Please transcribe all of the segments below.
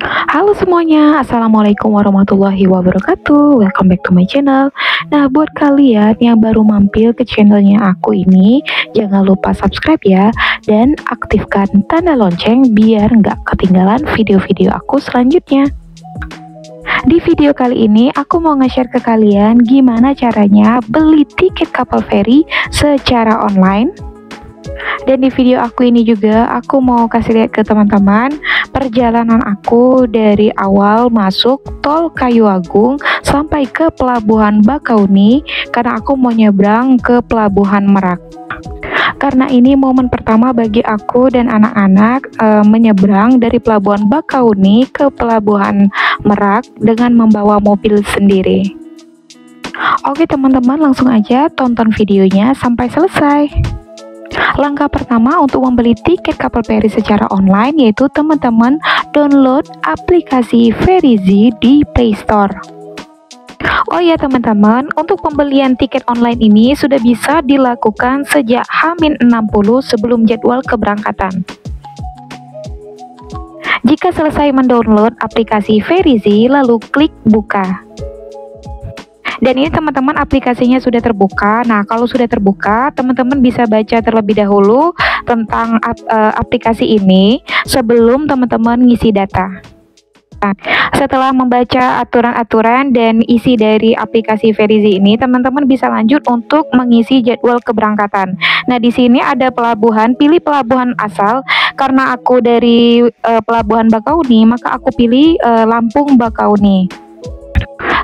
Halo semuanya, Assalamualaikum warahmatullahi wabarakatuh. Welcome back to my channel. Nah, buat kalian yang baru mampir ke channelnya aku ini, jangan lupa subscribe ya, dan aktifkan tanda lonceng biar nggak ketinggalan video-video aku selanjutnya. Di video kali ini, aku mau nge-share ke kalian gimana caranya beli tiket kapal feri secara online. Dan di video aku ini juga aku mau kasih lihat ke teman-teman perjalanan aku dari awal masuk tol Kayu Agung sampai ke pelabuhan Bakauni, karena aku mau nyebrang ke pelabuhan Merak. Karena ini momen pertama bagi aku dan anak-anak menyeberang dari pelabuhan Bakauni ke pelabuhan Merak dengan membawa mobil sendiri. Oke teman-teman, langsung aja tonton videonya sampai selesai. Langkah pertama untuk membeli tiket kapal feri secara online yaitu teman-teman download aplikasi Ferizi di Play Store. Oh ya teman-teman, untuk pembelian tiket online ini sudah bisa dilakukan sejak H-60 sebelum jadwal keberangkatan. Jika selesai mendownload aplikasi Ferizi, lalu klik buka. Dan ini teman-teman aplikasinya sudah terbuka. Nah, kalau sudah terbuka, teman-teman bisa baca terlebih dahulu tentang aplikasi ini sebelum teman-teman ngisi data. Nah, setelah membaca aturan-aturan dan isi dari aplikasi Ferizi ini, teman-teman bisa lanjut untuk mengisi jadwal keberangkatan. Nah, di sini ada pelabuhan, pilih pelabuhan asal. Karena aku dari pelabuhan Bakauni, maka aku pilih Lampung Bakauni.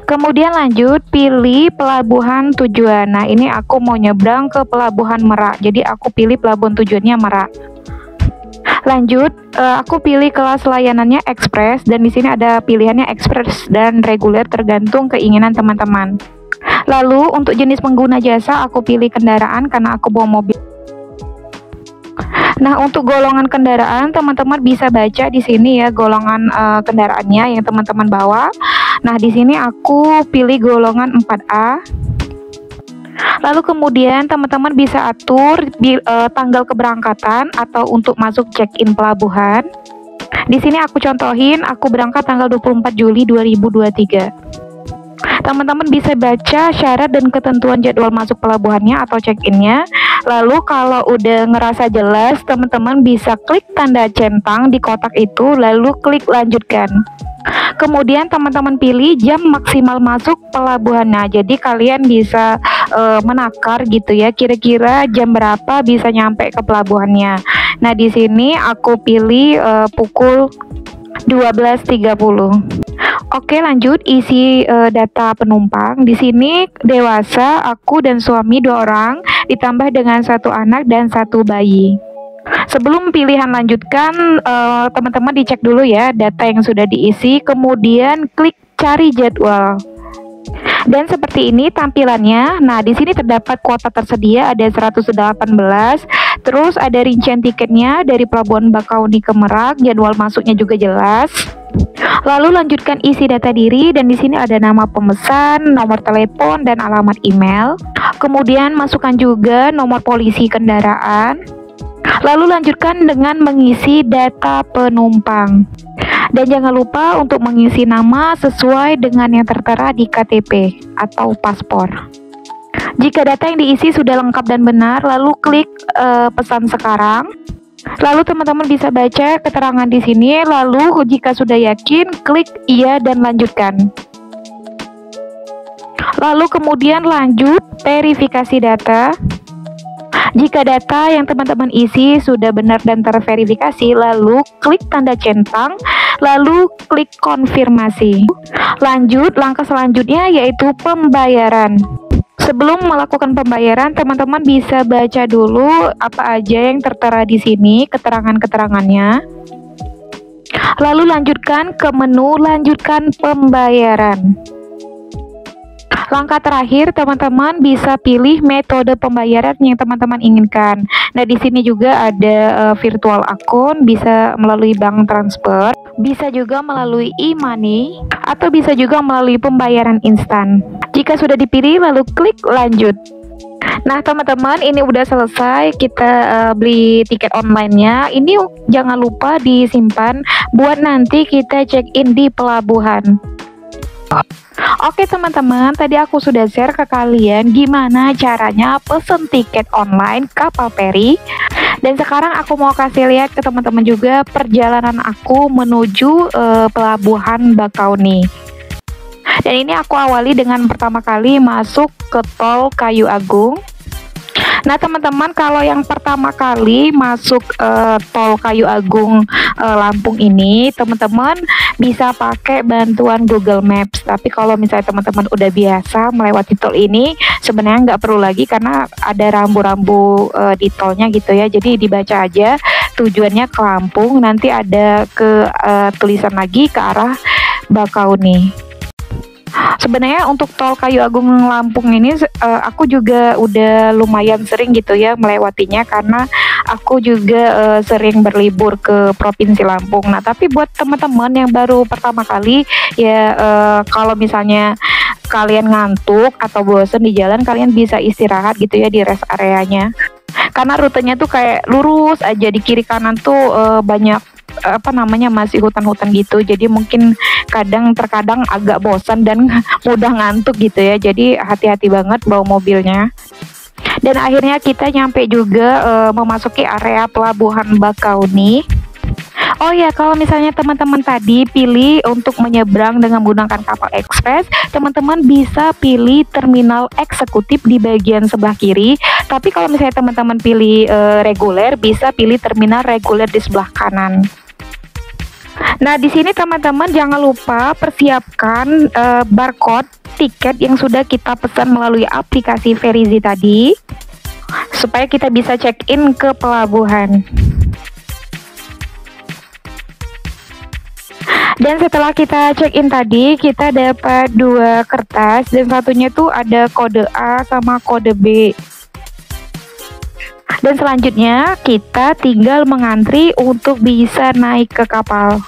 Kemudian lanjut pilih pelabuhan tujuan. Nah, ini aku mau nyebrang ke pelabuhan Merak, jadi aku pilih pelabuhan tujuannya Merak. Lanjut, aku pilih kelas layanannya ekspres, dan di sini ada pilihannya ekspres dan reguler tergantung keinginan teman-teman. Lalu untuk jenis pengguna jasa aku pilih kendaraan karena aku bawa mobil. Nah, untuk golongan kendaraan teman-teman bisa baca di sini ya golongan kendaraannya yang teman-teman bawa. Nah, di sini aku pilih golongan 4A. Lalu kemudian teman-teman bisa atur tanggal keberangkatan atau untuk masuk check-in pelabuhan. Di sini aku contohin, aku berangkat tanggal 24 Juli 2023. Teman-teman bisa baca syarat dan ketentuan jadwal masuk pelabuhannya atau check-innya. Lalu kalau udah ngerasa jelas, teman-teman bisa klik tanda centang di kotak itu, lalu klik lanjutkan. Kemudian teman-teman pilih jam maksimal masuk pelabuhan. Nah, jadi kalian bisa menakar gitu ya, kira-kira jam berapa bisa nyampe ke pelabuhannya. Nah, di sini aku pilih pukul 12.30. Oke, lanjut isi data penumpang. Di sini dewasa, aku dan suami 2 orang, ditambah dengan 1 anak dan 1 bayi. Sebelum pilihan lanjutkan, teman-teman dicek dulu ya data yang sudah diisi, kemudian klik cari jadwal. Dan seperti ini tampilannya. Nah, di sini terdapat kuota tersedia ada 118. Terus ada rincian tiketnya dari pelabuhan Bakauni ke Merak, jadwal masuknya juga jelas. Lalu lanjutkan isi data diri, dan di sini ada nama pemesan, nomor telepon dan alamat email. Kemudian masukkan juga nomor polisi kendaraan. Lalu lanjutkan dengan mengisi data penumpang. Dan jangan lupa untuk mengisi nama sesuai dengan yang tertera di KTP atau paspor. Jika data yang diisi sudah lengkap dan benar, lalu klik pesan sekarang. Lalu teman-teman bisa baca keterangan di sini. Lalu jika sudah yakin, klik iya dan lanjutkan. Lalu kemudian lanjut verifikasi data. Jika data yang teman-teman isi sudah benar dan terverifikasi, lalu klik tanda centang, lalu klik konfirmasi. Lanjut, langkah selanjutnya yaitu pembayaran. Sebelum melakukan pembayaran, teman-teman bisa baca dulu apa aja yang tertera di sini, keterangan-keterangannya. Lalu lanjutkan ke menu lanjutkan pembayaran. Langkah terakhir, teman-teman bisa pilih metode pembayaran yang teman-teman inginkan. Nah, di sini juga ada virtual akun, bisa melalui bank transfer, bisa juga melalui e-money, atau bisa juga melalui pembayaran instan. Jika sudah dipilih, lalu klik lanjut. Nah, teman-teman, ini udah selesai kita beli tiket online-nya. Ini jangan lupa disimpan buat nanti kita check-in di pelabuhan. Oke teman-teman, tadi aku sudah share ke kalian gimana caranya pesen tiket online kapal feri. Dan sekarang aku mau kasih lihat ke teman-teman juga perjalanan aku menuju pelabuhan Bakauni. Dan ini aku awali dengan pertama kali masuk ke tol Kayu Agung. Nah teman-teman, kalau yang pertama kali masuk tol Kayu Agung Lampung ini, teman-teman bisa pakai bantuan Google Maps. Tapi kalau misalnya teman-teman udah biasa melewati tol ini, sebenarnya nggak perlu lagi karena ada rambu-rambu di tolnya gitu ya. Jadi dibaca aja tujuannya ke Lampung, nanti ada ke tulisan lagi ke arah Bakauni. Sebenarnya untuk tol Kayu Agung Lampung ini aku juga udah lumayan sering gitu ya melewatinya karena aku juga sering berlibur ke Provinsi Lampung. Nah, tapi buat teman-teman yang baru pertama kali ya, kalau misalnya kalian ngantuk atau bosen di jalan, kalian bisa istirahat gitu ya di rest areanya. Karena rutenya tuh kayak lurus aja, di kiri kanan tuh banyak masih hutan-hutan gitu, jadi mungkin terkadang agak bosan dan mudah ngantuk gitu ya, jadi hati-hati banget bawa mobilnya. Dan akhirnya kita nyampe juga memasuki area pelabuhan Bakauni. Oh ya, kalau misalnya teman-teman tadi pilih untuk menyeberang dengan menggunakan kapal ekspres, teman-teman bisa pilih terminal eksekutif di bagian sebelah kiri. Tapi kalau misalnya teman-teman pilih reguler, bisa pilih terminal reguler di sebelah kanan. Nah, di sini teman-teman jangan lupa persiapkan barcode tiket yang sudah kita pesan melalui aplikasi Verizi tadi, supaya kita bisa check-in ke pelabuhan. Dan setelah kita check-in tadi, kita dapat 2 kertas dan satunya tuh ada kode A sama kode B. Dan selanjutnya kita tinggal mengantri untuk bisa naik ke kapal.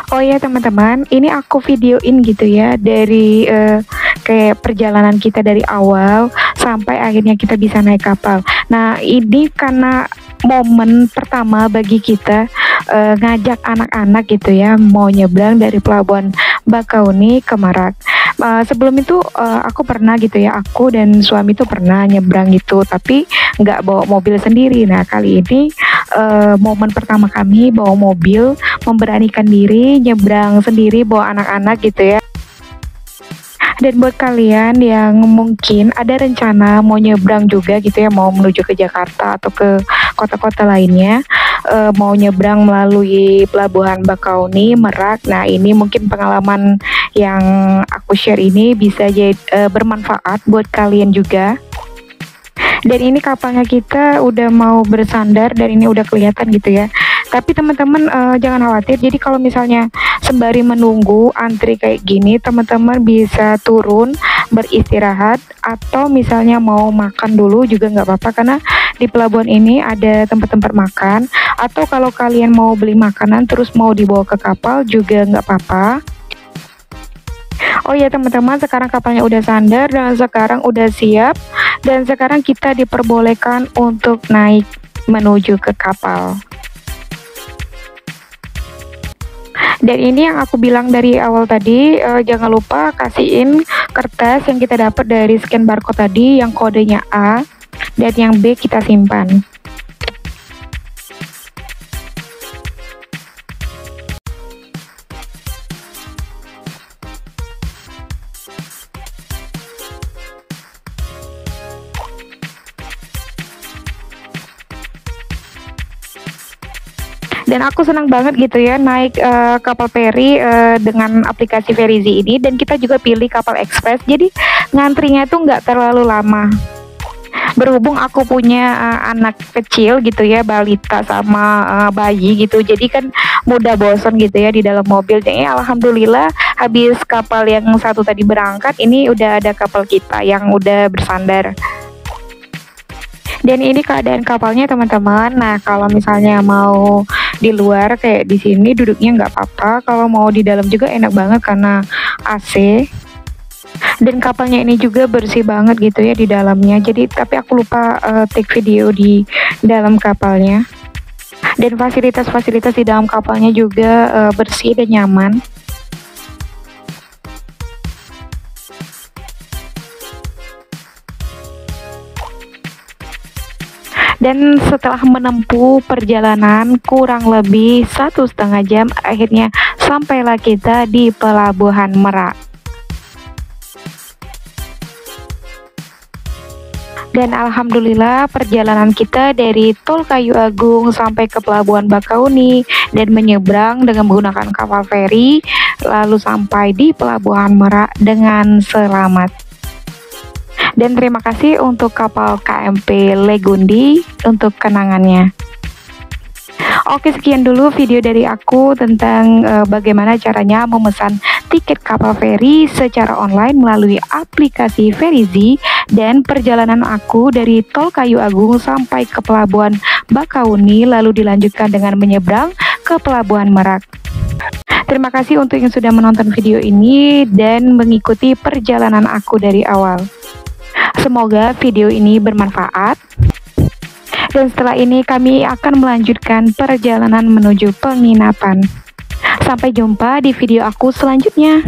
Oh ya teman-teman, ini aku videoin gitu ya dari kayak perjalanan kita dari awal sampai akhirnya kita bisa naik kapal. Nah, ini karena momen pertama bagi kita ngajak anak-anak gitu ya mau nyebrang dari pelabuhan Bakauni ke Merak. Sebelum itu aku pernah gitu ya, aku dan suami tuh pernah nyebrang gitu, tapi nggak bawa mobil sendiri. Nah, kali ini momen pertama kami bawa mobil, memberanikan diri nyebrang sendiri bawa anak-anak gitu ya. Dan buat kalian yang mungkin ada rencana mau nyebrang juga gitu ya, mau menuju ke Jakarta atau ke kota-kota lainnya, mau nyebrang melalui pelabuhan Bakauni, Merak. Nah, ini mungkin pengalaman yang aku share ini bisa jadi bermanfaat buat kalian juga. Dan ini kapalnya kita udah mau bersandar dan ini udah kelihatan gitu ya. Tapi teman-teman jangan khawatir. Jadi kalau misalnya sembari menunggu antri kayak gini, teman-teman bisa turun beristirahat atau misalnya mau makan dulu juga nggak apa-apa, karena di pelabuhan ini ada tempat-tempat makan. Atau kalau kalian mau beli makanan terus mau dibawa ke kapal juga nggak apa-apa. Oh ya teman-teman, sekarang kapalnya udah sandar dan sekarang udah siap, dan sekarang kita diperbolehkan untuk naik menuju ke kapal. Dan ini yang aku bilang dari awal tadi, jangan lupa kasihin kertas yang kita dapat dari scan barcode tadi yang kodenya A, dan yang B kita simpan. Dan aku senang banget gitu ya naik kapal feri dengan aplikasi Verizi ini, dan kita juga pilih kapal ekspres, jadi ngantrinya tuh nggak terlalu lama. Berhubung aku punya anak kecil gitu ya, balita sama bayi gitu, jadi kan mudah bosan gitu ya di dalam mobil. Jadi alhamdulillah habis kapal yang satu tadi berangkat, ini udah ada kapal kita yang udah bersandar. Dan ini keadaan kapalnya teman-teman. Nah, kalau misalnya mau di luar kayak di sini duduknya nggak apa-apa. Kalau mau di dalam juga enak banget karena AC. Dan kapalnya ini juga bersih banget gitu ya di dalamnya. Jadi tapi aku lupa take video di dalam kapalnya. Dan fasilitas-fasilitas di dalam kapalnya juga bersih dan nyaman. Dan setelah menempuh perjalanan kurang lebih 1,5 jam, akhirnya sampailah kita di Pelabuhan Merak. Dan alhamdulillah perjalanan kita dari Tol Kayu Agung sampai ke Pelabuhan Bakauni dan menyeberang dengan menggunakan kapal feri, lalu sampai di Pelabuhan Merak dengan selamat. Dan terima kasih untuk kapal KMP Legundi untuk kenangannya. Oke, sekian dulu video dari aku tentang bagaimana caranya memesan tiket kapal feri secara online melalui aplikasi Ferizi, dan perjalanan aku dari Tol Kayu Agung sampai ke Pelabuhan Bakauni lalu dilanjutkan dengan menyeberang ke Pelabuhan Merak. Terima kasih untuk yang sudah menonton video ini dan mengikuti perjalanan aku dari awal. Semoga video ini bermanfaat. Dan setelah ini kami akan melanjutkan perjalanan menuju penginapan. Sampai jumpa di video aku selanjutnya.